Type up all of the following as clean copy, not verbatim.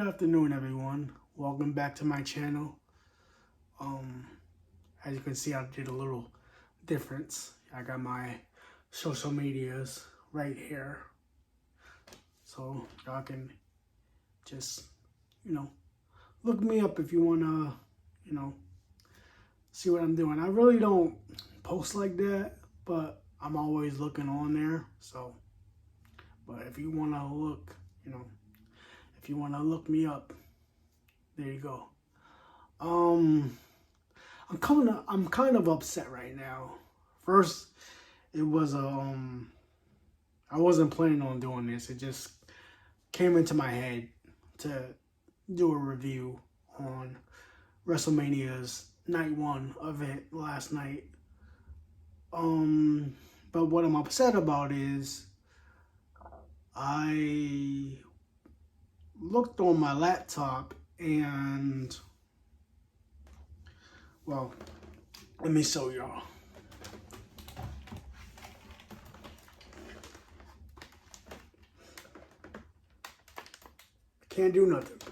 Good afternoon, everyone. Welcome back to my channel. As you can see, I did a little difference. I got my social medias right here, so y'all can just, look me up if you wanna, see what I'm doing. I really don't post like that, but I'm always looking on there. So, but if you wanna look, if you wanna look me up, there you go. I'm kind of upset right now. First, it was I wasn't planning on doing this. It just came into my head to do a review on WrestleMania's Night 1 event last night. But what I'm upset about is I looked on my laptop and, well, let me show y'all. Can't do nothing.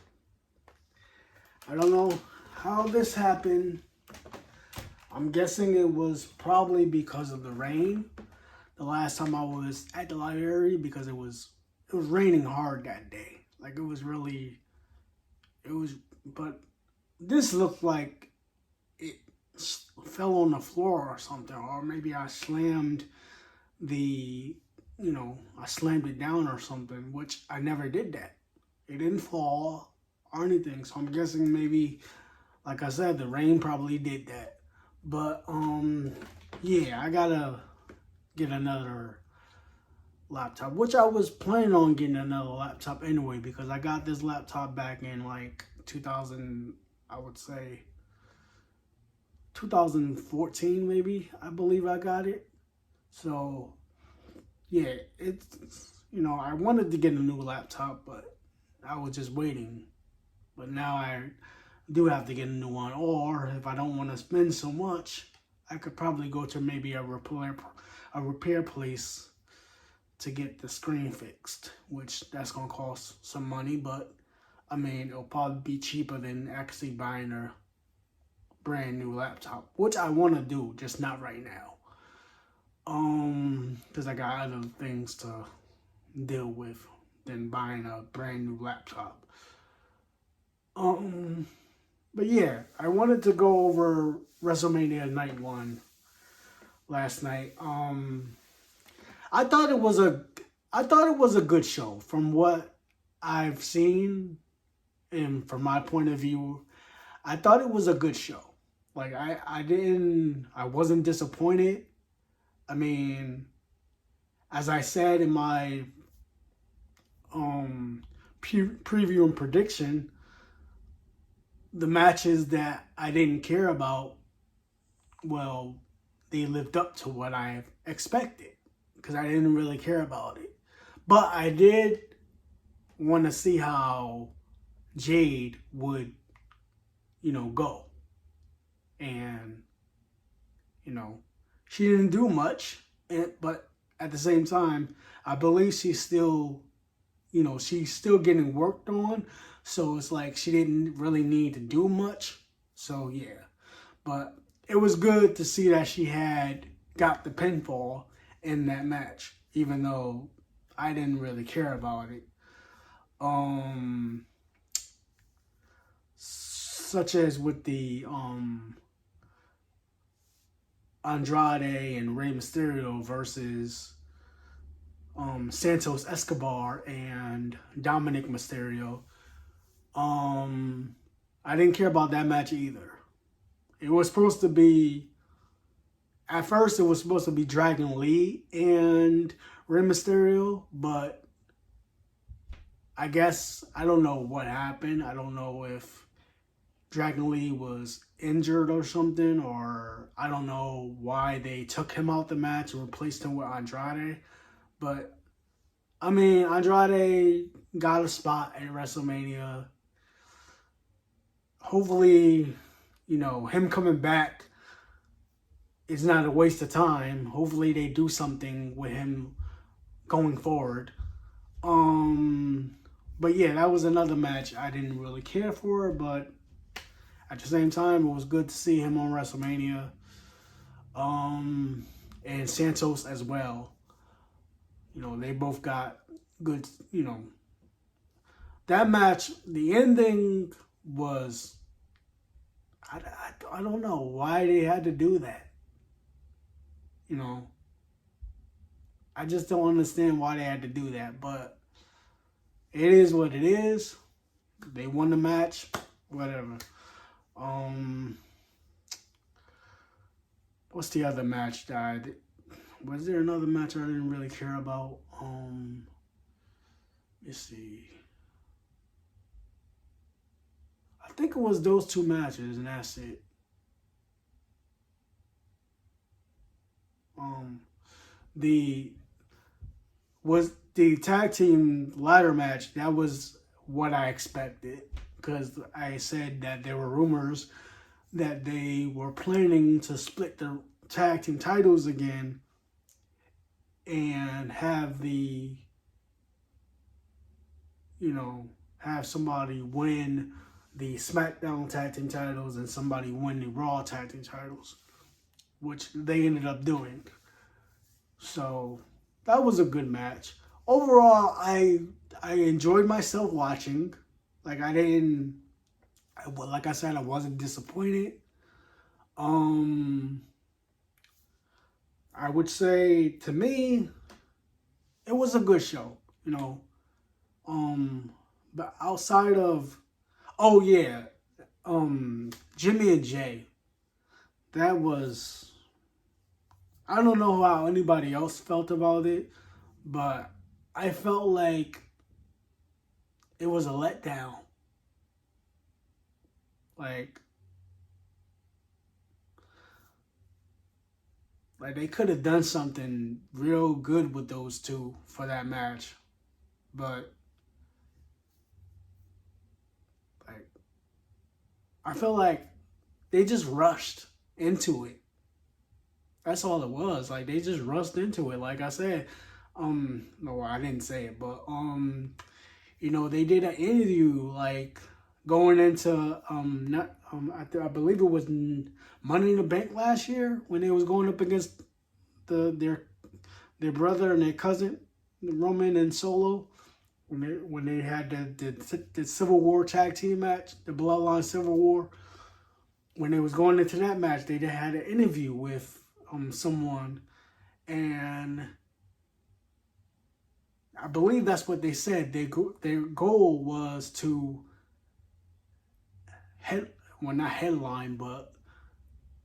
I don't know how this happened. I'm guessing it was probably because of the rain. The last time I was at the library, because it was raining hard that day. Like but this looked like it fell on the floor or something, or maybe I slammed I slammed it down or something, which I never did that. It didn't fall or anything, so I'm guessing maybe, like I said, the rain probably did that. But yeah, I gotta get another laptop, which I was planning on getting another laptop anyway, because I got this laptop back in like 2000, I would say 2014 maybe, I believe I got it. So yeah, it's, I wanted to get a new laptop, but I was just waiting. But now I do have to get a new one, or if I don't want to spend so much, I could probably go to maybe a repair place to get the screen fixed, which that's gonna cost some money, but I mean, it'll probably be cheaper than actually buying a brand new laptop, which I want to do, just not right now. Because I got other things to deal with than buying a brand new laptop. But yeah, I wanted to go over WrestleMania Night 1 last night. I thought it was a good show from what I've seen, and from my point of view. I thought it was a good show. Like I wasn't disappointed. I mean, as I said in my preview and prediction, the matches that I didn't care about, well, they lived up to what I expected, because I didn't really care about it. But I did want to see how Jade would, go. And, she didn't do much, but at the same time, I believe she's still, she's still getting worked on. So it's like she didn't really need to do much. So yeah, but it was good to see that she had got the pinfall in that match, even though I didn't really care about it. Such as with the Andrade and Rey Mysterio versus Santos Escobar and Dominic Mysterio. I didn't care about that match either. It was supposed to be, at first it was supposed to be Dragon Lee and Rey Mysterio, but I guess, I don't know what happened. I don't know if Dragon Lee was injured or something, or I don't know why they took him out the match and replaced him with Andrade. But, I mean, Andrade got a spot at WrestleMania. Hopefully, him coming back is not a waste of time. Hopefully they do something with him going forward. But yeah, that was another match I didn't really care for, but at the same time, it was good to see him on WrestleMania. And Santos as well. You know, they both got good, you know. That match, the ending was, I don't know why they had to do that. You know, I just don't understand why they had to do that, but it is what it is. They won the match, whatever. What's the other match that was there another match I didn't really care about? Let's see. I think it was those two matches, and that's it. The tag team ladder match. That was what I expected, because I said that there were rumors that they were planning to split the tag team titles again and have have somebody win the SmackDown tag team titles and somebody win the Raw tag team titles, which they ended up doing. So that was a good match. Overall, I enjoyed myself watching. Like like I said, I wasn't disappointed. I would say, to me, it was a good show, you know. But outside of, oh yeah, Jimmy and Jay, that was, I don't know how anybody else felt about it, but I felt like it was a letdown. Like they could have done something real good with those two for that match, but like I felt like they just rushed into it. That's all it was. Like they just rushed into it. Like I said, no, I didn't say it, but you know, they did an interview like going into not I believe it was Money in the Bank last year when they was going up against their brother and their cousin Roman and Solo, when they had the Civil War tag team match, the Bloodline Civil War. When they was going into that match, they had an interview with someone, and I believe that's what they said. Their goal was to not headline, but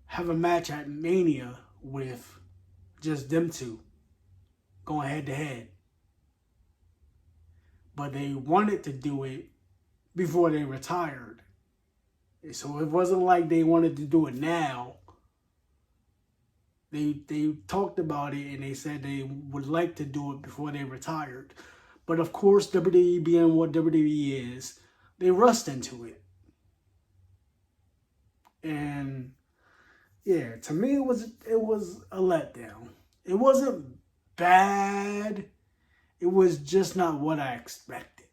have a match at Mania with just them two going head to head. But they wanted to do it before they retired. So it wasn't like they wanted to do it now. They talked about it and they said they would like to do it before they retired. But of course, WWE being what WWE is, they rushed into it. And yeah, to me it was a letdown. It wasn't bad. It was just not what I expected.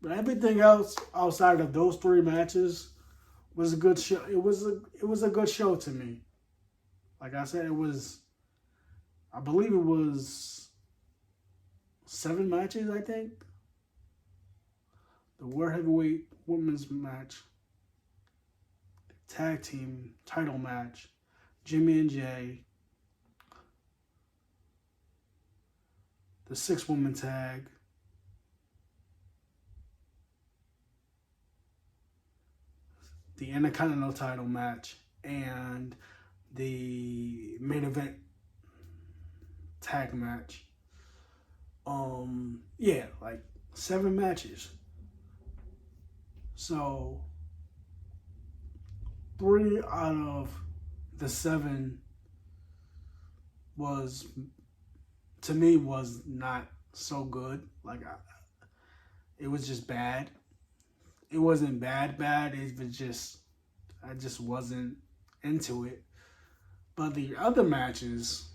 But everything else outside of those three matches was a good show. It was a good show to me. Like I said, I believe it was 7 matches, I think. The World Heavyweight Women's match, the Tag Team title match, Jimmy and Jay, the 6-woman tag, the Intercontinental title match, and the main event tag match. Yeah, like 7 matches. So 3 out of the 7 to me was not so good. Like it was just bad. It wasn't bad. It was just, I just wasn't into it. But the other matches,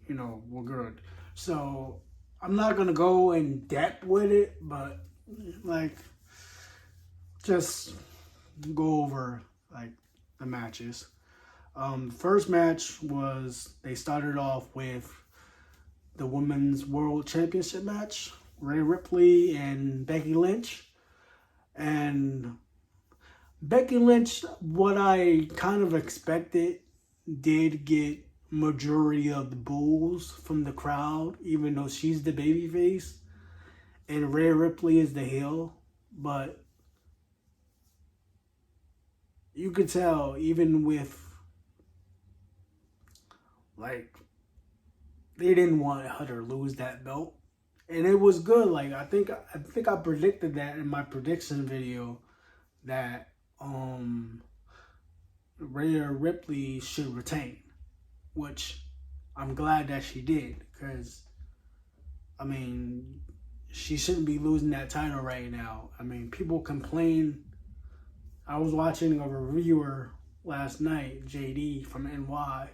were good. So I'm not gonna go in depth with it, but like just go over like the matches. First match was they started off with the Women's World Championship match, Rhea Ripley and Becky Lynch. And Becky Lynch, what I kind of expected, did get majority of the boos from the crowd, even though she's the babyface and Rhea Ripley is the heel. But you could tell, even with like, they didn't want her to lose that belt, and it was good. Like I think I predicted that in my prediction video that Rhea Ripley should retain, which I'm glad that she did, because I mean she shouldn't be losing that title right now. I mean, people complain. I was watching a reviewer last night, Jade from NY,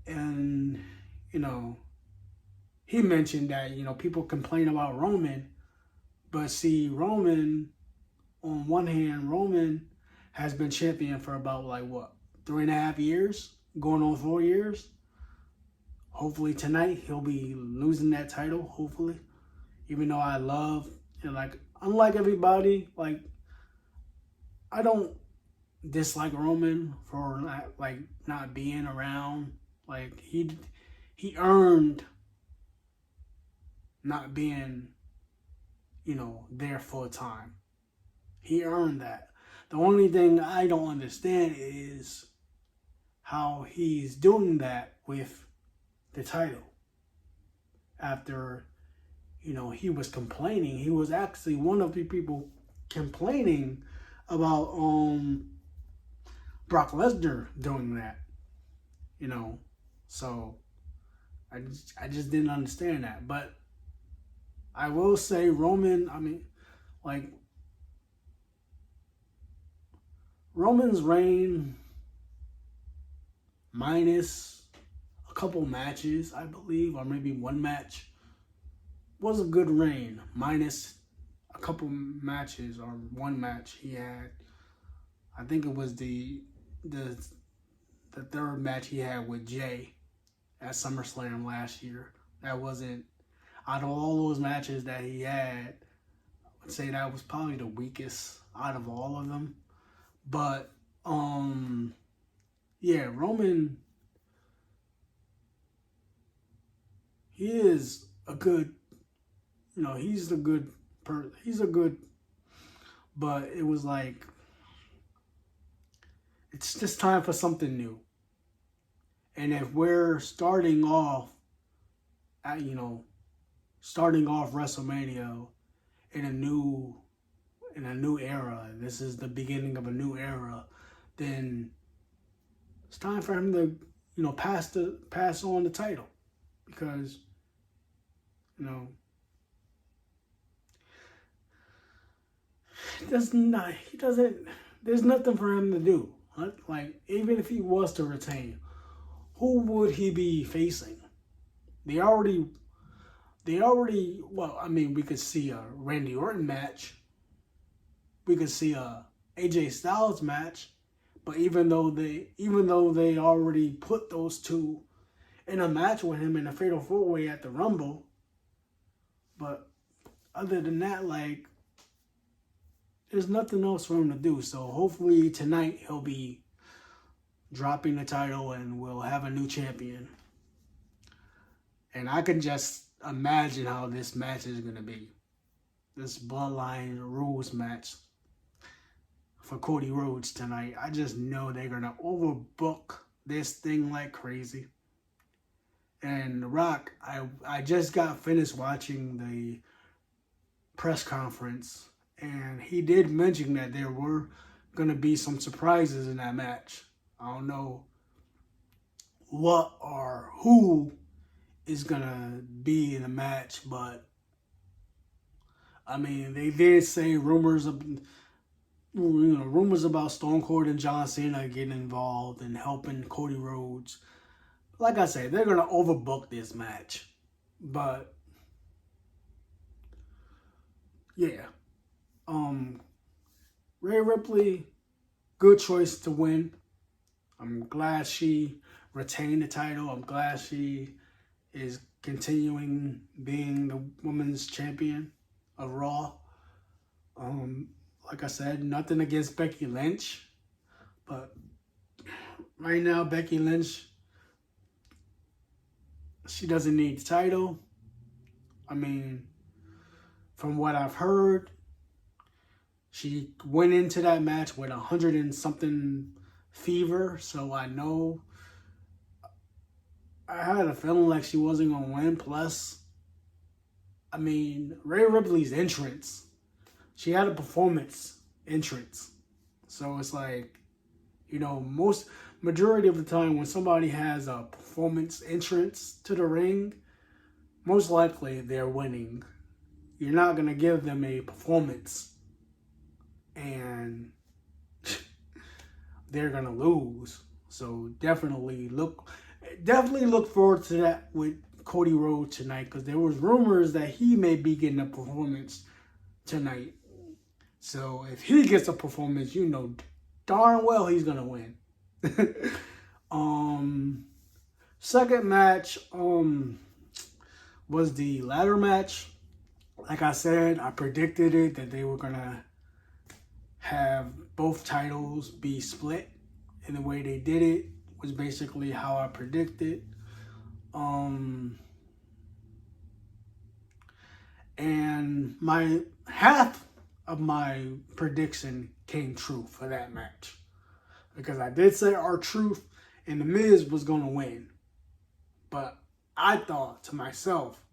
and you know, he mentioned that, you know, people complain about Roman, but see, Roman, on one hand, Roman has been champion for about like what, 3.5 years, going on 4 years. Hopefully tonight he'll be losing that title, hopefully. Even though I love, and like, unlike everybody, like, I don't dislike Roman for not being around. Like he earned not being, you know, there full time. He earned that. The only thing I don't understand is how he's doing that with the title. After, you know, he was complaining. He was actually one of the people complaining about Brock Lesnar doing that. You know, so I just didn't understand that. But I will say Roman, I mean, like, Roman's reign, minus a couple matches, I believe, or maybe one match, was a good reign. Minus a couple matches or one match he had. I think it was the third match he had with Jay at SummerSlam last year. That wasn't, out of all those matches that he had, I would say that was probably the weakest out of all of them. But yeah, Roman, he is a good, you know, he's a good, but it was like, it's just time for something new. And if we're starting off WrestleMania in a new era, this is the beginning of a new era, then it's time for him to, you know, pass on the title, because, you know, there's nothing for him to do. Like, even if he was to retain, who would he be facing? They already, well, I mean, we could see a Randy Orton match. We could see a AJ Styles match. But even though they already put those two in a match with him in a Fatal 4-Way at the Rumble, but other than that, like, there's nothing else for him to do. So hopefully tonight he'll be dropping the title and we'll have a new champion. And I can just imagine how this match is going to be. This Bloodline Rules match for Cody Rhodes tonight. I just know they're going to overbook this thing like crazy. And The Rock, I just got finished watching the press conference, and he did mention that there were going to be some surprises in that match. I don't know what or who is going to be in the match, but I mean, they did say rumors about Stone Cold and John Cena getting involved and helping Cody Rhodes. Like I said, they're going to overbook this match. But yeah, Rhea Ripley, good choice to win. I'm glad she retained the title. I'm glad she is continuing being the women's champion of Raw. Like I said, nothing against Becky Lynch, but right now Becky Lynch, she doesn't need the title. I mean, from what I've heard, she went into that match with 100 and something fever, so I know I had a feeling like she wasn't going to win. Plus, I mean, Rhea Ripley's entrance, she had a performance entrance. So it's like, majority of the time when somebody has a performance entrance to the ring, most likely they're winning. You're not going to give them a performance and they're going to lose. So definitely look forward to that with Cody Rhodes tonight, because there was rumors that he may be getting a performance tonight. So if he gets a performance, darn well he's going to win. Second match was the ladder match. Like I said, I predicted it that they were gonna have both titles be split, and the way they did it was basically how I predicted. And my half of my prediction came true for that match, because I did say R-Truth and The Miz was gonna win, but I thought to myself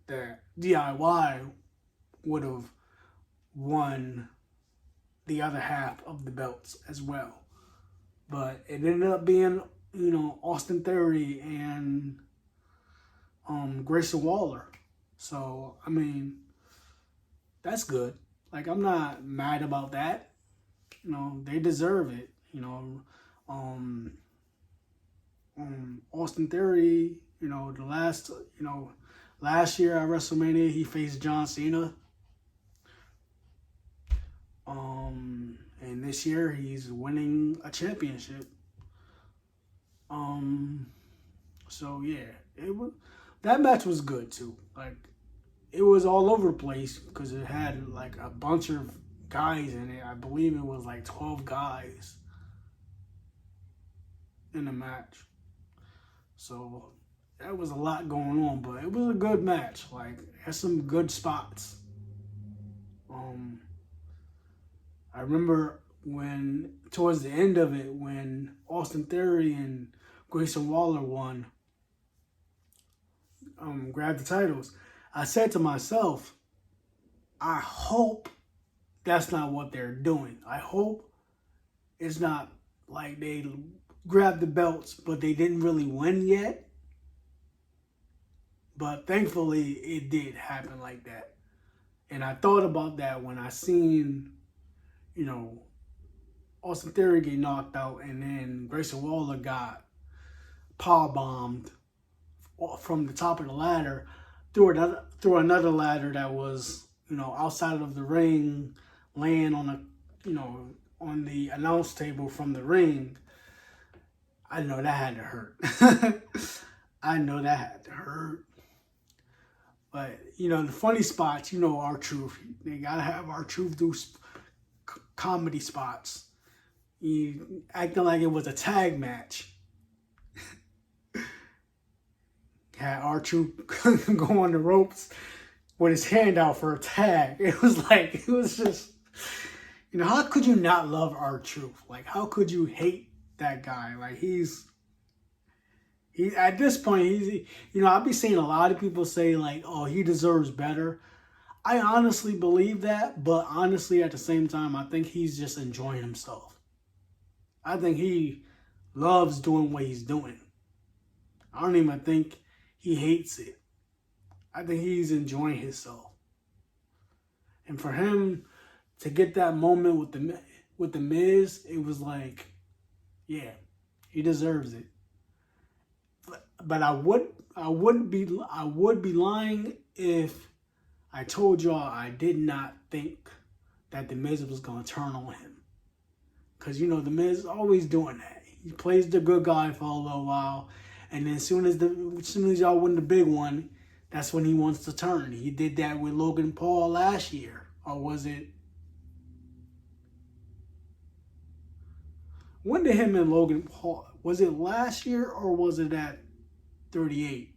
that DIY would have won the other half of the belts as well. But it ended up being, Austin Theory and Grayson Waller. So, I mean, that's good. Like, I'm not mad about that. They deserve it. Austin Theory, last year at WrestleMania, he faced John Cena. And this year, he's winning a championship. So yeah, that match was good too. Like, it was all over the place because it had like a bunch of guys in it. I believe it was like 12 guys in the match. So that was a lot going on, but it was a good match. Like, it had some good spots. I remember when, towards the end of it, when Austin Theory and Grayson Waller won, grabbed the titles, I said to myself, I hope that's not what they're doing. I hope it's not like they grabbed the belts, but they didn't really win yet. But thankfully, it did happen like that. And I thought about that when I seen, Austin Theory get knocked out, and then Grayson Waller got power bombed from the top of the ladder through another ladder that was, outside of the ring, laying on on the announce table from the ring. I know that had to hurt. I know that had to hurt. But, the funny spots, R-Truth. They got to have R-Truth do comedy spots. You acting like it was a tag match. Had R-Truth go on the ropes with his hand out for a tag. It was just, how could you not love R-Truth? Like, how could you hate that guy? Like, he's at this point, I'll be seeing a lot of people say, like, oh, he deserves better. I honestly believe that, but honestly, at the same time, I think he's just enjoying himself. I think he loves doing what he's doing. I don't even think he hates it. I think he's enjoying himself. And for him to get that moment with the Miz, it was like, yeah, he deserves it. but I would be lying if I told y'all I did not think that The Miz was gonna turn on him. Cause you know The Miz is always doing that. He plays the good guy for a little while, and then as soon as y'all win the big one, that's when he wants to turn. He did that with Logan Paul last year, or was it? When did him and Logan Paul? Was it last year or was it at 38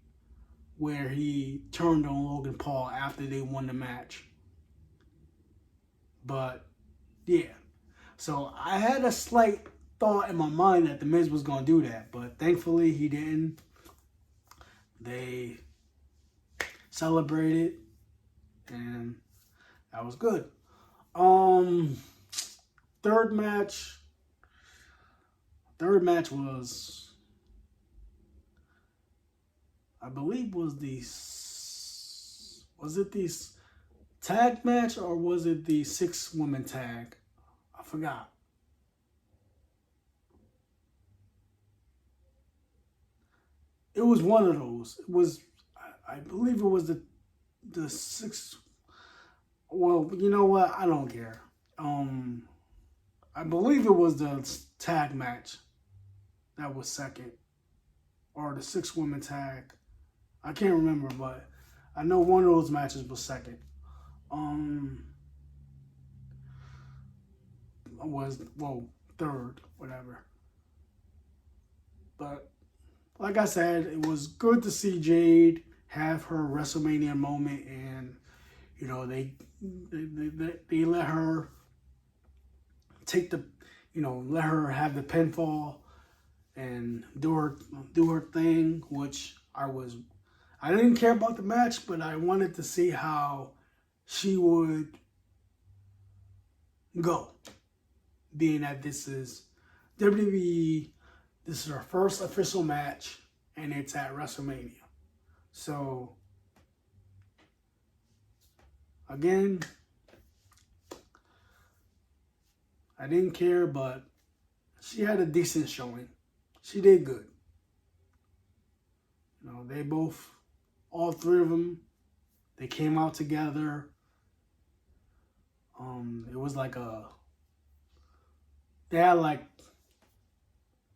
where he turned on Logan Paul after they won the match? But yeah, so I had a slight thought in my mind that The Miz was gonna do that, but thankfully he didn't. They celebrated, and that was good. Third match. Third match was, I believe, was it the tag match or was it the 6-woman tag? I forgot. It was one of those. It was, I believe it was the 6. Well, you know what? I don't care. I believe it was the tag match that was second, or the 6-woman tag. I can't remember, but I know one of those matches was second. Third, whatever. But like I said, it was good to see Jade have her WrestleMania moment, and you know they let her take the, let her have the pinfall and do her thing, which I didn't care about the match, but I wanted to see how she would go, being that this is WWE, this is her first official match, and it's at WrestleMania. So, again, I didn't care, but she had a decent showing. She did good. They both, all three of them, they came out together. It was like they had like,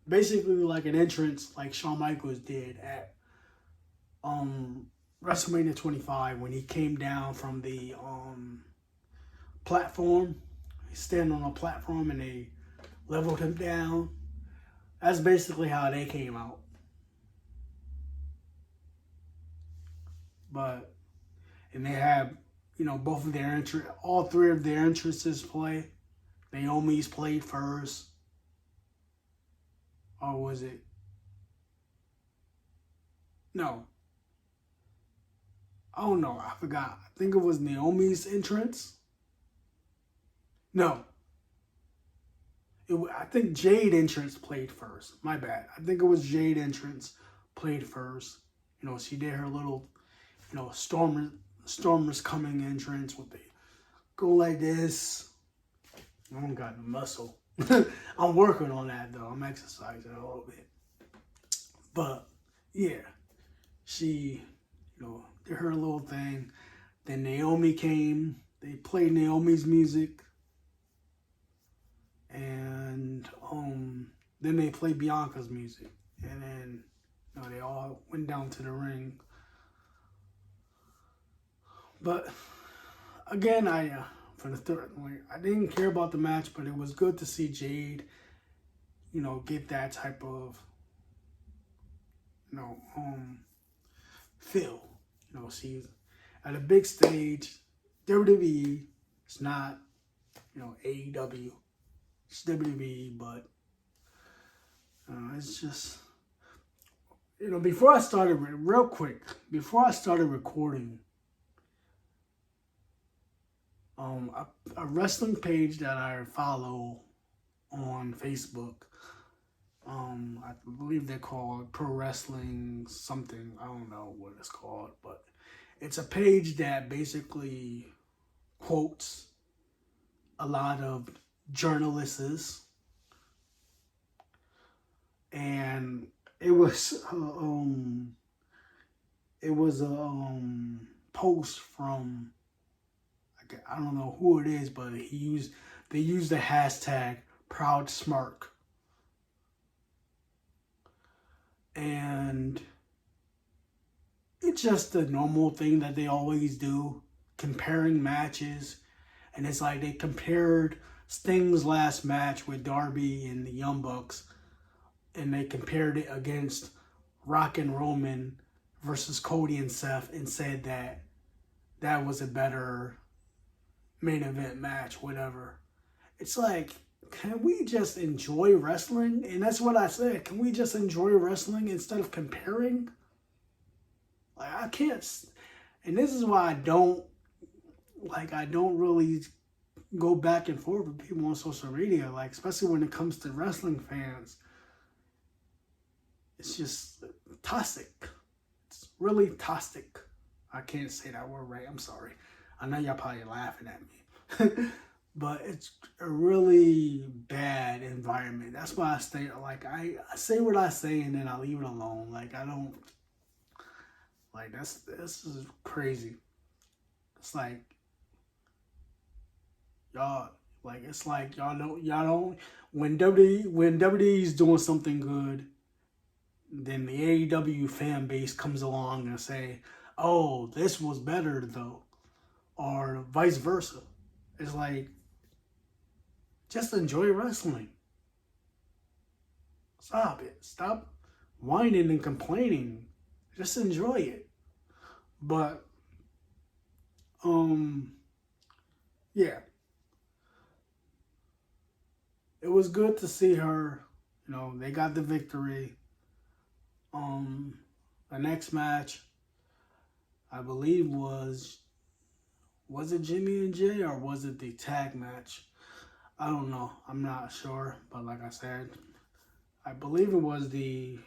basically like an entrance like Shawn Michaels did at WrestleMania 25 when he came down from the platform. He's standing on a platform and they leveled him down. That's basically how they came out. And they had, both of all three of their entrances play. Naomi's played first. Or was it? No. Oh no, I forgot. I think it was Naomi's entrance. No. I think Jade entrance played first. My bad. I think it was Jade entrance played first. She did her little, Stormer's coming entrance with the go like this. I don't got the muscle. I'm working on that though. I'm exercising a little bit. But yeah, she, did her little thing. Then Naomi came. They played Naomi's music. And then they played Bianca's music. And then they all went down to the ring. But again, for the third, I didn't care about the match, but it was good to see Jade, get that type of, feel. She's at a big stage. WWE. It's not, AEW. It's WWE, but it's just, before I started recording, a wrestling page that I follow on Facebook, I believe they're called Pro Wrestling something. I don't know what it's called, but it's a page that basically quotes a lot of journalists, and It was a post from, I don't know who it is, but they used the hashtag Proud Smirk, and it's just the normal thing that they always do, comparing matches. And it's like they compared Sting's last match with Darby and the Young Bucks, and they compared it against Rock and Roman versus Cody and Seth, and said that that was a better main event match, whatever. It's like, can we just enjoy wrestling? And that's what I said. Can we just enjoy wrestling instead of comparing? Like, I can't. And this is why I don't really go back and forth with people on social media, like, especially when it comes to wrestling fans. It's just toxic. It's really toxic. I can't say that word right. I'm sorry. I know y'all probably laughing at me. But it's a really bad environment. That's why I stay, like, I say what I say and then I leave it alone. Like, I don't, like, this is crazy. It's like, y'all, like, it's like y'all don't, when WWE's doing something good, then the AEW fan base comes along and say, oh, this was better though, or vice versa. It's like, just enjoy wrestling. Stop it. Stop whining and complaining. Just enjoy it. But, yeah. It was good to see her. You know, they got the victory. The next match, I believe was it Jimmy and Jay, or was it the tag match? I don't know. I'm not sure. But like I said, I believe it was I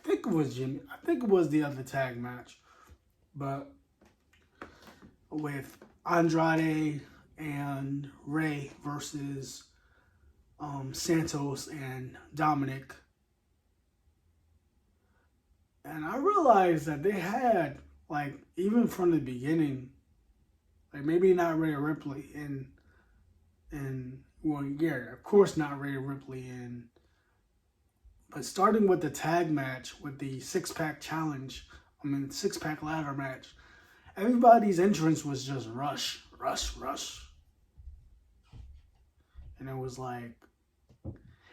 think it was Jimmy. I think it was the other tag match. But with Andrade and Ray versus Santos and Dominic. And I realized that they had, like, even from the beginning, like, maybe not Rhea Ripley well, yeah, of course not Rhea Ripley but starting with the tag match with the six-pack ladder match, everybody's entrance was just rush. And it was like,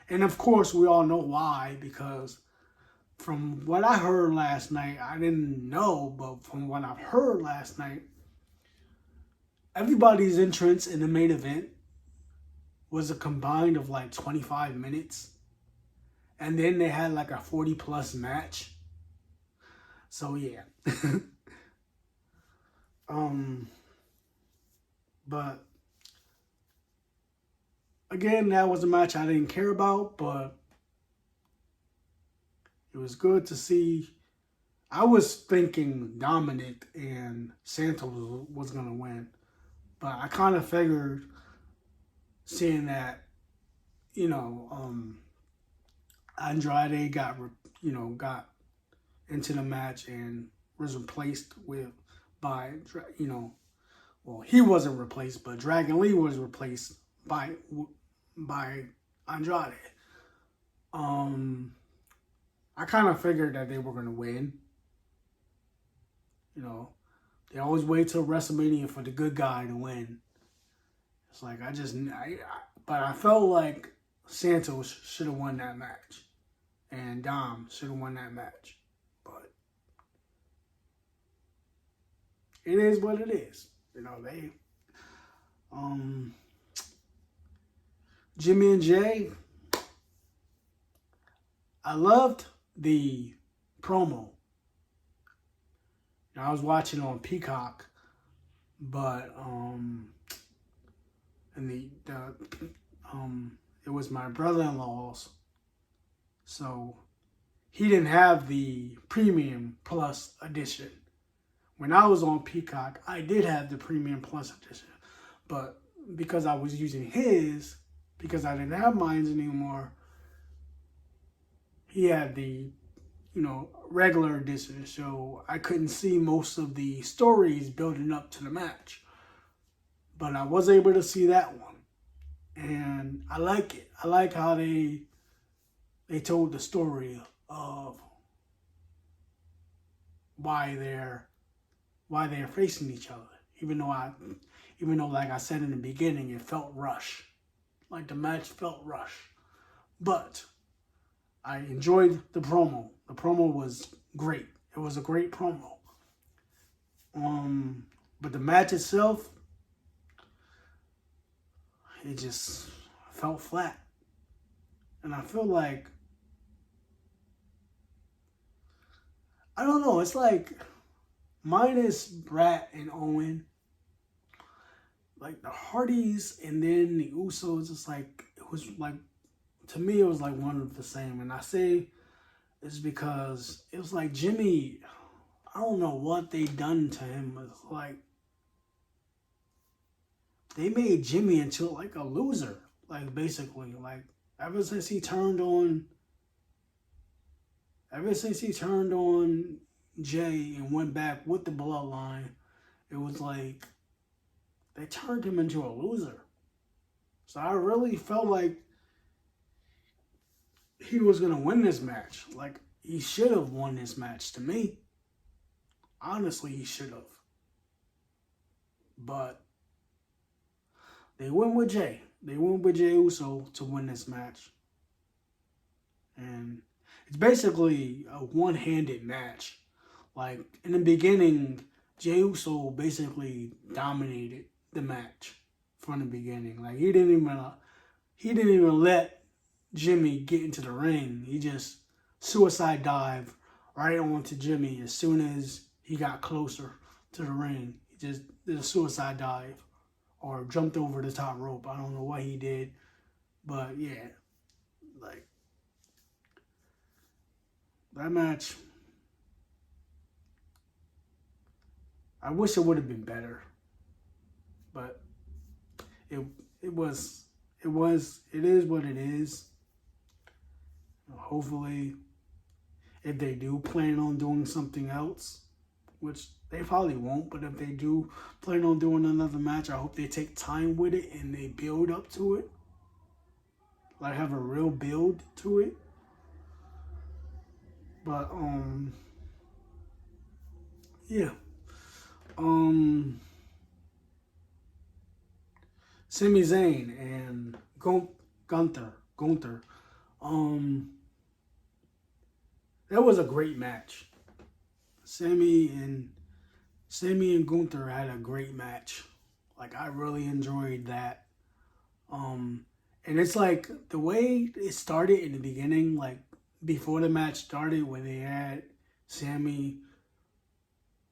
and of course we all know why, because from what I heard last night, I didn't know, but from what I've heard last night, everybody's entrance in the main event was a combined of like 25 minutes. And then they had like a 40+ match. So yeah. But again, that was a match I didn't care about, but it was good to see. I was thinking Dominic and Santos was going to win, but I kind of figured, seeing that, Andrade got into the match and was replaced by, well, he wasn't replaced, but Dragon Lee was replaced by Andrade. I kind of figured that they were going to win. They always wait till WrestleMania for the good guy to win. It's like, but I felt like Santos should have won that match. And Dom should have won that match. But it is what it is. Jimmy and Jay, I loved the promo. I was watching on Peacock, but it was my brother-in-law's, so he didn't have the Premium Plus edition. When I was on Peacock, I did have the Premium Plus edition, but because I was using his, because I didn't have mines anymore, he had the, regular edition. So I couldn't see most of the stories building up to the match. But I was able to see that one. And I like it. I like how they told the story of why they're facing each other. Even though like I said in the beginning, it felt rushed. Like the match felt rushed. But I enjoyed the promo. The promo was great. It was a great promo. But the match itself, it just felt flat. And I feel like, I don't know, it's like minus Brat and Owen, like the Hardys and then the Usos, it's like, it was like, to me, it was like one of the same. And I say it's because it was like Jimmy, I don't know what they done to him. It's like, they made Jimmy into like a loser. Like basically, like ever since he turned on Jay and went back with the bloodline, it was like they turned him into a loser. So I really felt like he was going to win this match. Like, he should have won this match to me. Honestly, he should have. But they went with Jay. They went with Jey Uso to win this match. And it's basically a one-handed match. Like, in the beginning, Jey Uso basically dominated the match from the beginning. Like, he didn't even let Jimmy get into the ring. He just suicide dived right onto Jimmy as soon as he got closer to the ring. He just did a suicide dive or jumped over the top rope. I don't know what he did, but yeah, like that match, I wish it would have been better, but it is what it is. Hopefully, if they do plan on doing something else, which they probably won't, but if they do plan on doing another match, I hope they take time with it and they build up to it. Like, have a real build to it. But, yeah. Sami Zane and Gunther. That was a great match. Sami and Gunther had a great match. Like, I really enjoyed that. And it's like the way it started in the beginning, like before the match started, where they had Sami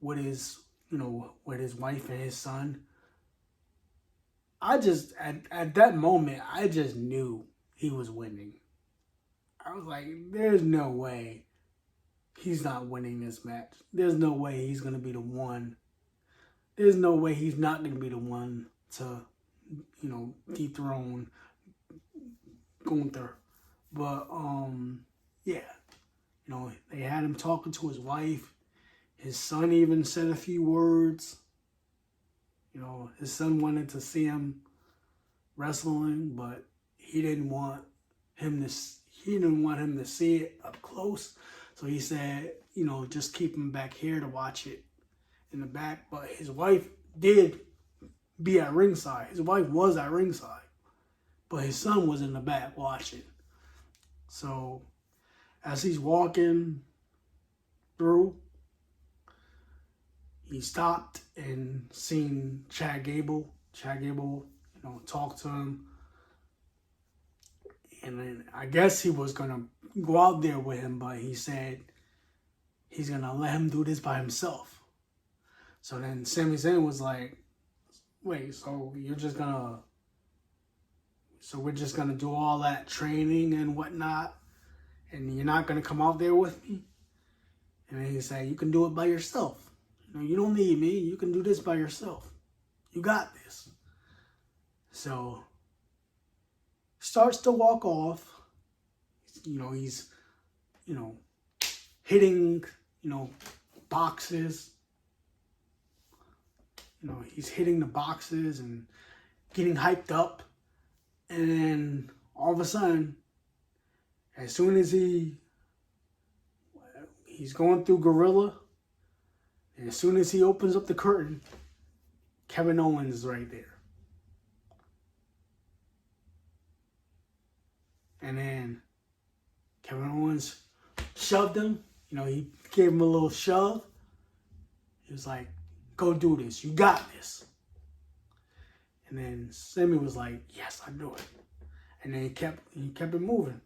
with his wife and his son. I just at that moment, I just knew he was winning. I was like, there's no way he's not winning this match. There's no way he's going to be the one. There's no way he's not going to be the one to, dethrone Gunther. But, yeah. They had him talking to his wife. His son even said a few words. His son wanted to see him wrestling, but he didn't want him to see it up close. So he said, just keep him back here to watch it in the back. But his wife did be at ringside. His wife was at ringside. But his son was in the back watching. So as he's walking through, he stopped and seen Chad Gable. Chad Gable, talk to him. And then I guess he was going to go out there with him, but he said he's going to let him do this by himself. So then Sami Zayn was like, wait, so we're just going to do all that training and whatnot, and you're not going to come out there with me? And then he said, you can do it by yourself. You don't need me. You can do this by yourself. You got this. So starts to walk off. He's, hitting, boxes. He's hitting the boxes and getting hyped up. And then all of a sudden, as soon as he's going through Gorilla, and as soon as he opens up the curtain, Kevin Owens is right there. And then Kevin Owens shoved him. He gave him a little shove. He was like, go do this. You got this. And then Sami was like, yes, I do it. And then he kept it moving.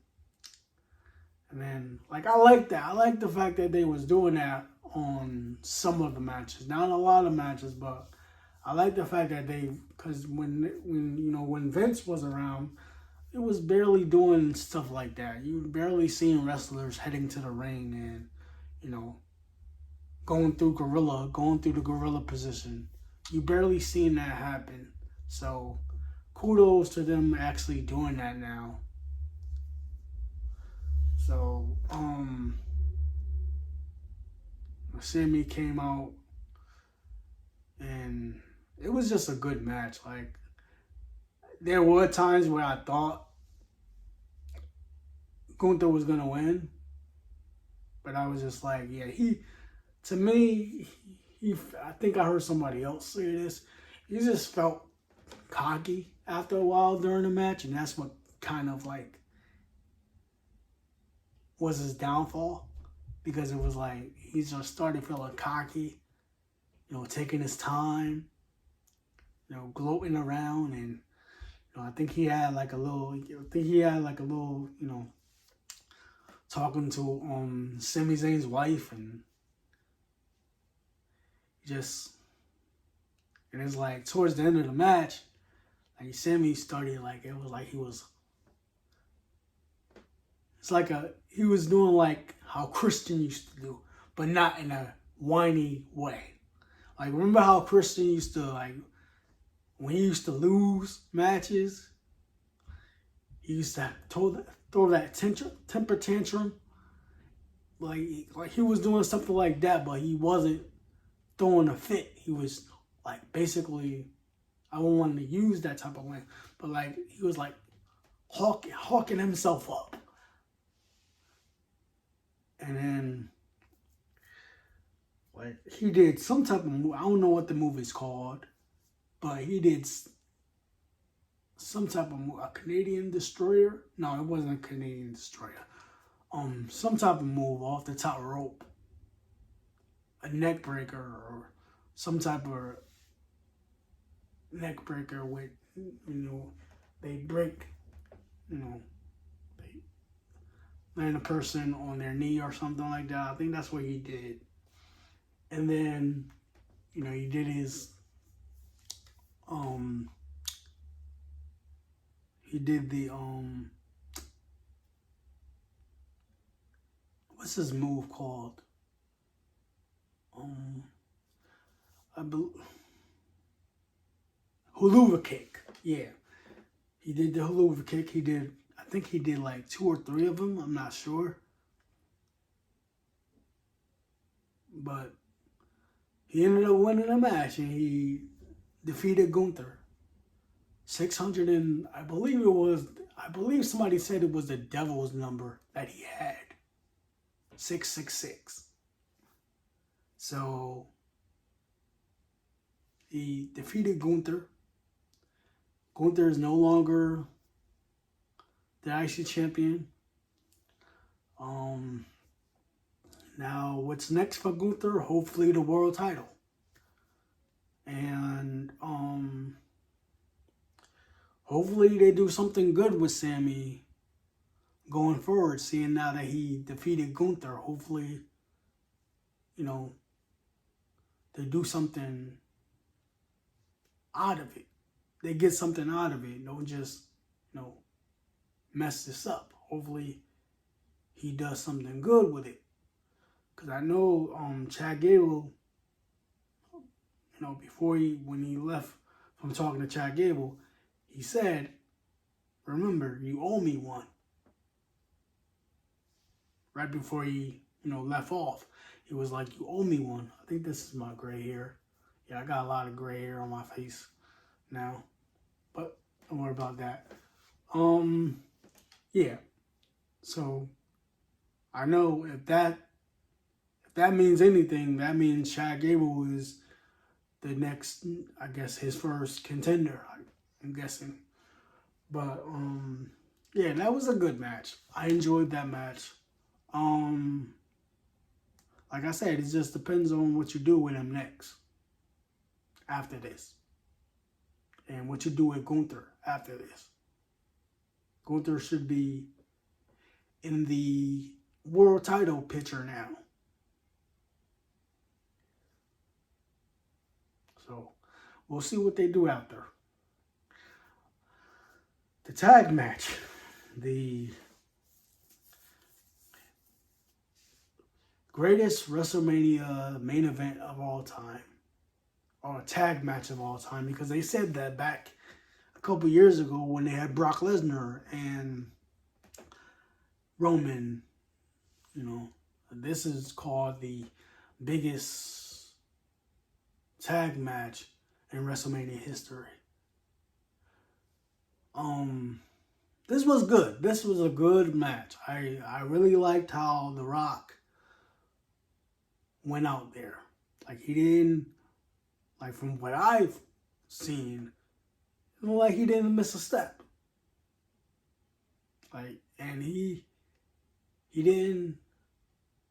And then, I like that. I like the fact that they was doing that on some of the matches. Not a lot of matches, but I like the fact that because when Vince was around, it was barely doing stuff like that. You barely seeing wrestlers heading to the ring and, going through the gorilla position. You barely seen that happen. So, kudos to them actually doing that now. So, Sami came out and it was just a good match. There were times where I thought Gunther was going to win. But I was just like, yeah, I think I heard somebody else say this. He just felt cocky after a while during the match. And that's what kind of was his downfall. Because it was he just started feeling cocky, taking his time, gloating around. And, I think he had a little, talking to Sami Zane's wife, and it's towards the end of the match, Sami started he was doing how Christian used to do, but not in a whiny way. Remember how Christian used to when he used to lose matches, he used to throw that temper tantrum. He was doing something like that, but he wasn't throwing a fit. He was basically, I don't want to use that type of way, but he was hawking himself up. And then he did some type of move. I don't know what the move is called, but he did some type of move. A Canadian destroyer? No, it wasn't a Canadian destroyer. Some type of move off the top rope. A neck breaker or some type of neck breaker with, they break, they land a person on their knee or something like that. I think that's what he did. And then, he did his, he did the, what's his move called? Haluva kick. Yeah. He did the haluva kick. I think he did 2 or 3 of them. I'm not sure. But he ended up winning the match and he defeated Gunther. 600 and I believe somebody said it was the devil's number that he had. 666. So he defeated Gunther. Gunther is no longer the IC champion. Now what's next for Gunther? Hopefully the world title. And hopefully they do something good with Sami going forward, seeing now that he defeated Gunther. Hopefully, they do something out of it. They get something out of it. Don't just, mess this up. Hopefully he does something good with it. Because I know Chad Gable, when he left from talking to Chad Gable, he said remember, you owe me one. Right before he, left off, he was like, you owe me one. I think this is my gray hair. Yeah, I got a lot of gray hair on my face now. But don't worry about that. Yeah. So I know if that means anything, that means Chad Gable is the next, I guess, his first contender, I'm guessing. But yeah, that was a good match. I enjoyed that match. Like I said, it just depends on what you do with him next, after this, and what you do with Gunther after this. Gunther should be in the world title picture now. So we'll see what they do after. The tag match, the greatest WrestleMania main event of all time, or a tag match of all time, because they said that back a couple years ago when they had Brock Lesnar and Roman. This is called the biggest tag match in WrestleMania history. This was good. This was a good match. I really liked how The Rock went out there. Like, he didn't, like, from what I've seen, it looked like he didn't miss a step. Like, and he didn't,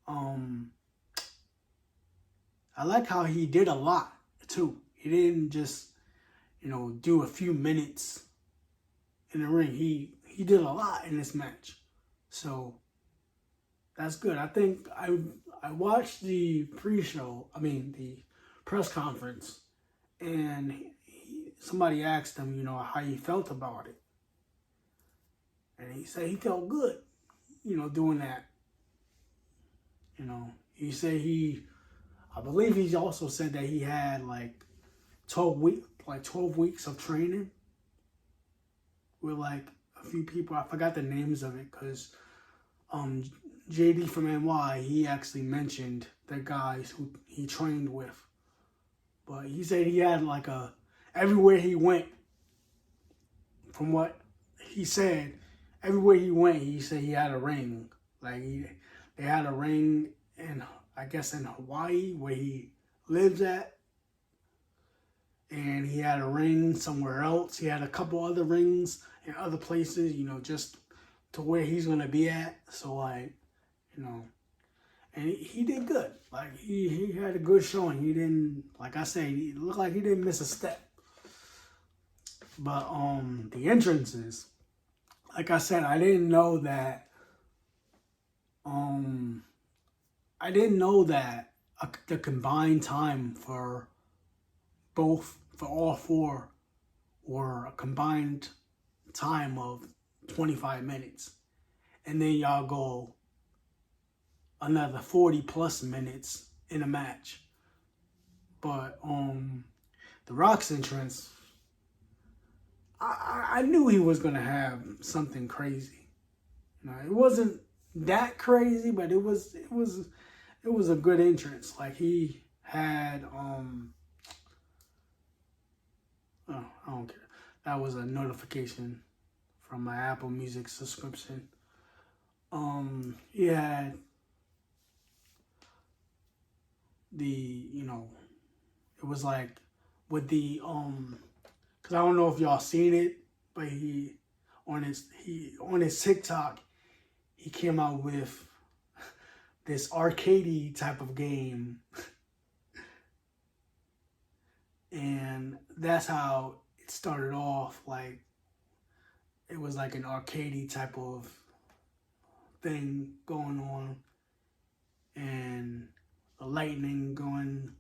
I like how he did a lot, too. He didn't just, do a few minutes in the ring. He did a lot in this match. So, that's good. I think I watched the the press conference, and somebody asked him, how he felt about it. And he said he felt good, doing that. He said I believe he also said that he had like 12 weeks of training with like a few people. I forgot the names of it because Jade from NY, he actually mentioned the guys who he trained with. But he said he had like everywhere he went, from what he said, everywhere he went, he said he had a ring. Like they had a ring I guess in Hawaii where he lives at. And he had a ring somewhere else. He had a couple other rings in other places, just to where he's going to be at. So, like, and he did good. Like, he had a good showing. He didn't, like I say, it looked like he didn't miss a step. But the entrances, like I said, I didn't know that the combined time for all four were a combined time of 25 minutes. And then y'all go another 40 plus minutes in a match. But The Rock's entrance, I knew he was gonna have something crazy. It wasn't that crazy, but it was a good entrance. Like, he had oh, I don't care. That was a notification from my Apple Music subscription. He had it was like with the because I don't know if y'all seen it, but he on his TikTok, he came out with this arcadey type of game. And that's how it started off. Like, it was like an arcadey type of thing going on. And the lightning going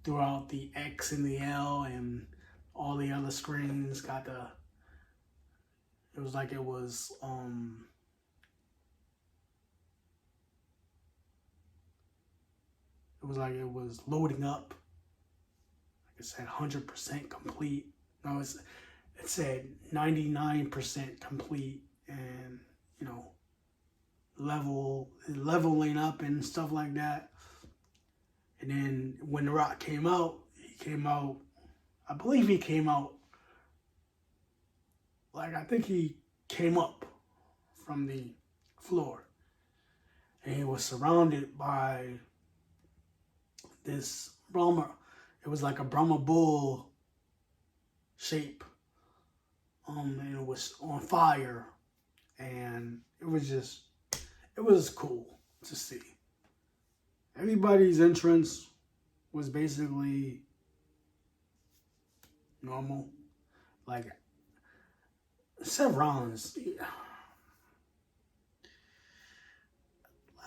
throughout the X and the L and all the other screens got it was like it was loading up. Like I said, 100% complete. No, it said 99% complete, and leveling up and stuff like that. And then when The Rock came out, I believe he came out, I think he came up from the floor. And he was surrounded by this Brahma. It was like a Brahma bull shape. And it was on fire. And it was cool to see. Everybody's entrance was basically normal. Seth Rollins,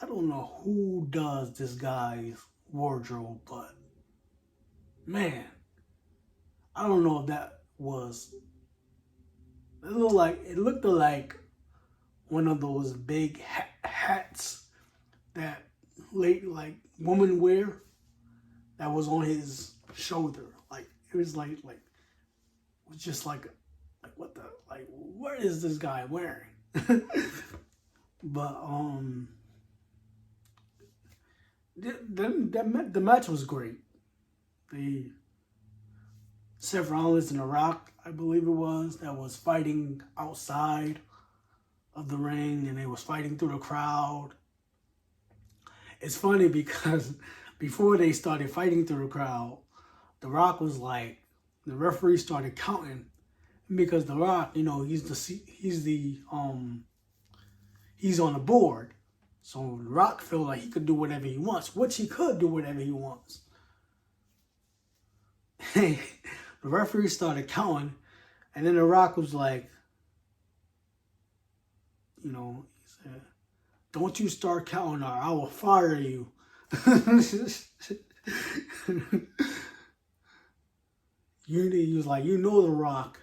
I don't know who does this guy's wardrobe, but man, I don't know if that was. It looked like one of those big hats that women wear that was on his shoulder. It was what is this guy wearing? But the match was great. Seth Rollins and The Rock, I believe it was, that was fighting outside of the ring, and they was fighting through the crowd. It's funny because before they started fighting through the crowd, The Rock was the referee started counting, because The Rock, he's on the board. So The Rock felt like he could do whatever he wants, which he could do whatever he wants. The referee started counting, and then The Rock was like, he said, "Don't you start counting, or I will fire you." He was like, The Rock,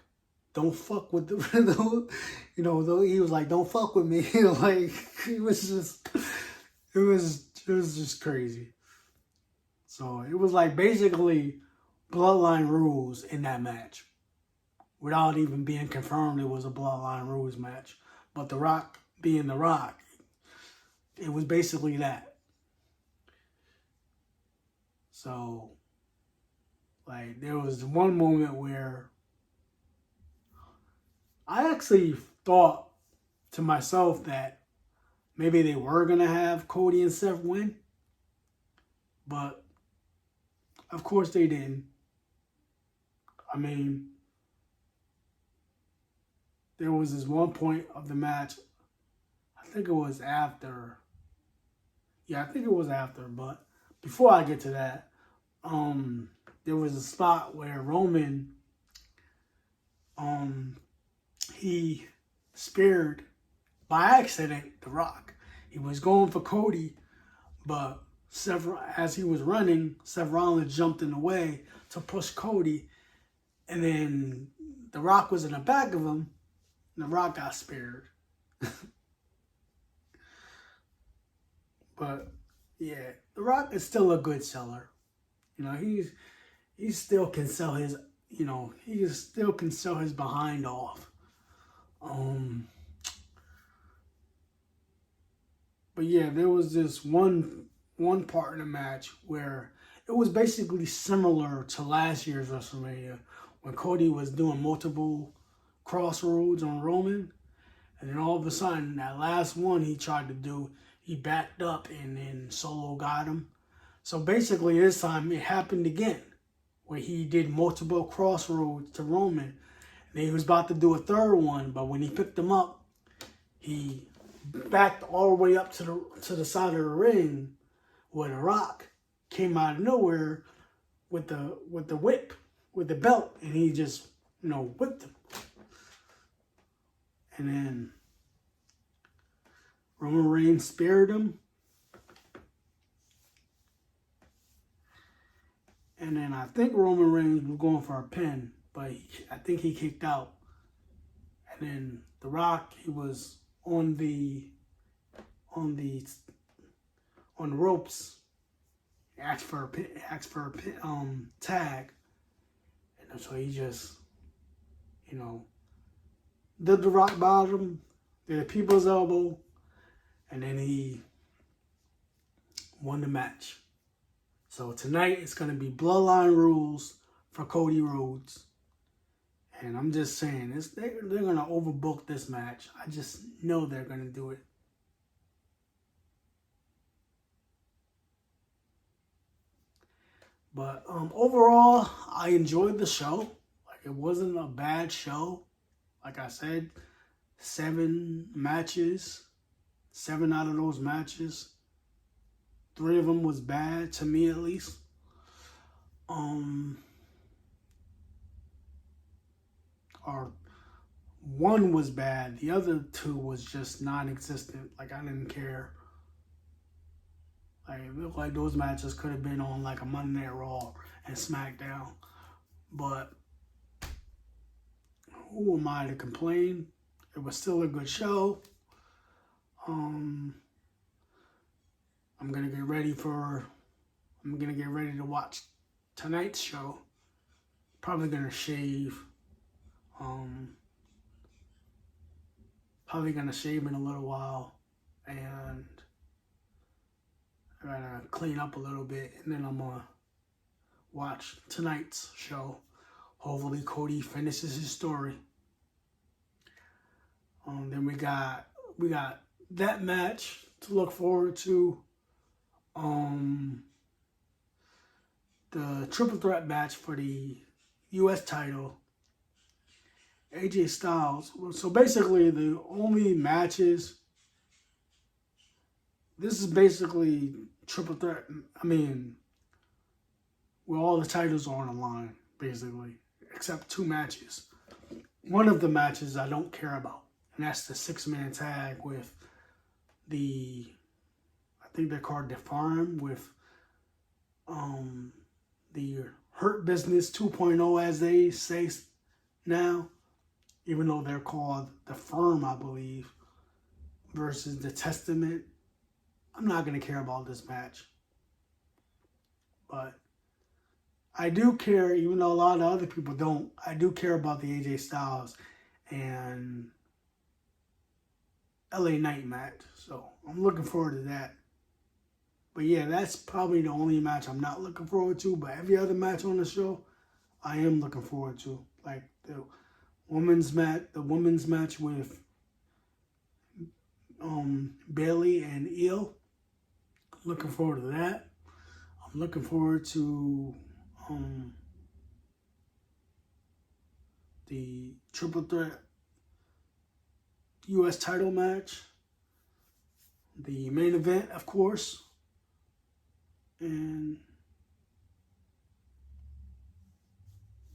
don't fuck with the, he was like, "Don't fuck with me." It was just crazy. So it was basically bloodline rules in that match, without even being confirmed it was a bloodline rules match. But The Rock being The Rock, it was basically that. So, there was one moment where I actually thought to myself that maybe they were going to have Cody and Seth win. But, of course, they didn't. I mean, there was this one point of the match, I think it was after. Yeah, I think it was after, but before I get to that, there was a spot where Roman, he speared by accident The Rock. He was going for Cody, but as he was running, Seth Rollins jumped in the way to push Cody, and then The Rock was in the back of him, and The Rock got speared. But yeah, The Rock is still a good seller. He still can sell his, he still can sell his behind off. But yeah, there was this one part in the match where it was basically similar to last year's WrestleMania, when Cody was doing multiple crossroads on Roman, and then all of a sudden, that last one he tried to do, he backed up and then Solo got him. So basically this time it happened again, where he did multiple crossroads to Roman. And he was about to do a third one, but when he picked him up, he backed all the way up to the side of the ring, where The Rock came out of nowhere with the whip, with the belt, and he just, whipped him. And then Roman Reigns speared him. And then I think Roman Reigns was going for a pin, but I think he kicked out. And then The Rock, he was on the ropes. He asked for a tag. And so he you know, did the rock bottom, did a people's elbow, and then he won the match. So tonight it's going to be Bloodline Rules for Cody Rhodes. And I'm just saying, they're going to overbook this match. I just know they're going to do it. But overall, I enjoyed the show. Like, it wasn't a bad show. Like I said, 7 matches. 7 out of those matches, 3 of them was bad, to me at least. Or 1 was bad. The other 2 was just non-existent. Like, I didn't care. Like, it looked like those matches could have been on like a Monday Night Raw and SmackDown. But who am I to complain? It was still a good show. I'm gonna get ready to watch tonight's show. Probably gonna shave. Probably gonna shave in a little while, and I'm gonna clean up a little bit, and then I'm gonna watch tonight's show. Hopefully Cody finishes his story. Then we got that match to look forward to. The triple threat match for the U.S. title. AJ Styles. So basically, the only matches. This is basically triple threat. I mean, where all the titles are on the line, basically, except 2 matches. One of the matches I don't care about, and that's the 6-man tag with I think they're called The Farm, with the Hurt Business 2.0, as they say now, even though they're called The Firm, I believe, versus The Testament. I'm not going to care about this match. But I do care, even though a lot of other people don't, I do care about the AJ Styles and LA Knight match. So I'm looking forward to that. But yeah, that's probably the only match I'm not looking forward to. But every other match on the show, I am looking forward to. Like the women's match with Bailey and Io. Looking forward to that. I'm looking forward to the triple threat U.S. title match. The main event, of course. And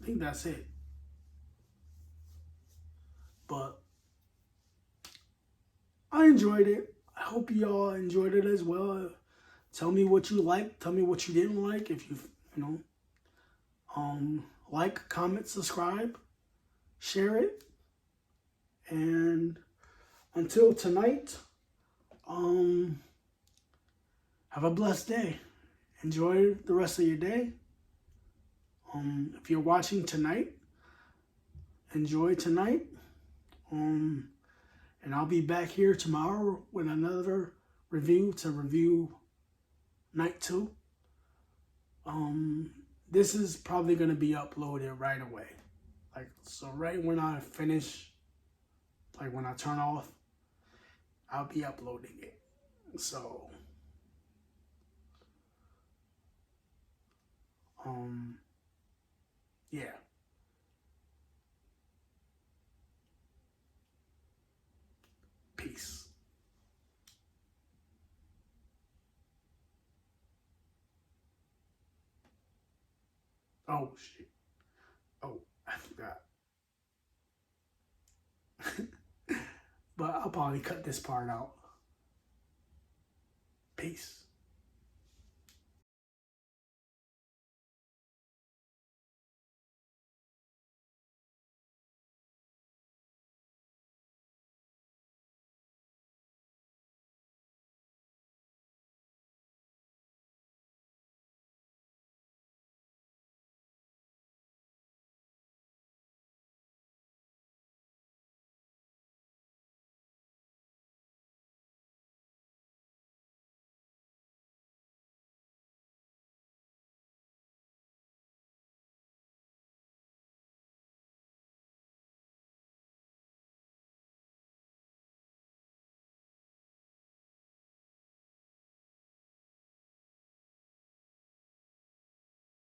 I think that's it. But I enjoyed it. I hope y'all enjoyed it as well. Tell me what you liked. Tell me what you didn't like. If you like, comment, subscribe, share it. And until tonight, have a blessed day. Enjoy the rest of your day. If you're watching tonight, enjoy tonight. And I'll be back here tomorrow with another review to review night 2. This is probably going to be uploaded right away. So right when I finish, when I turn off, I'll be uploading it. So, yeah. Peace. Oh, shit. Oh, I forgot. But I'll probably cut this part out. Peace.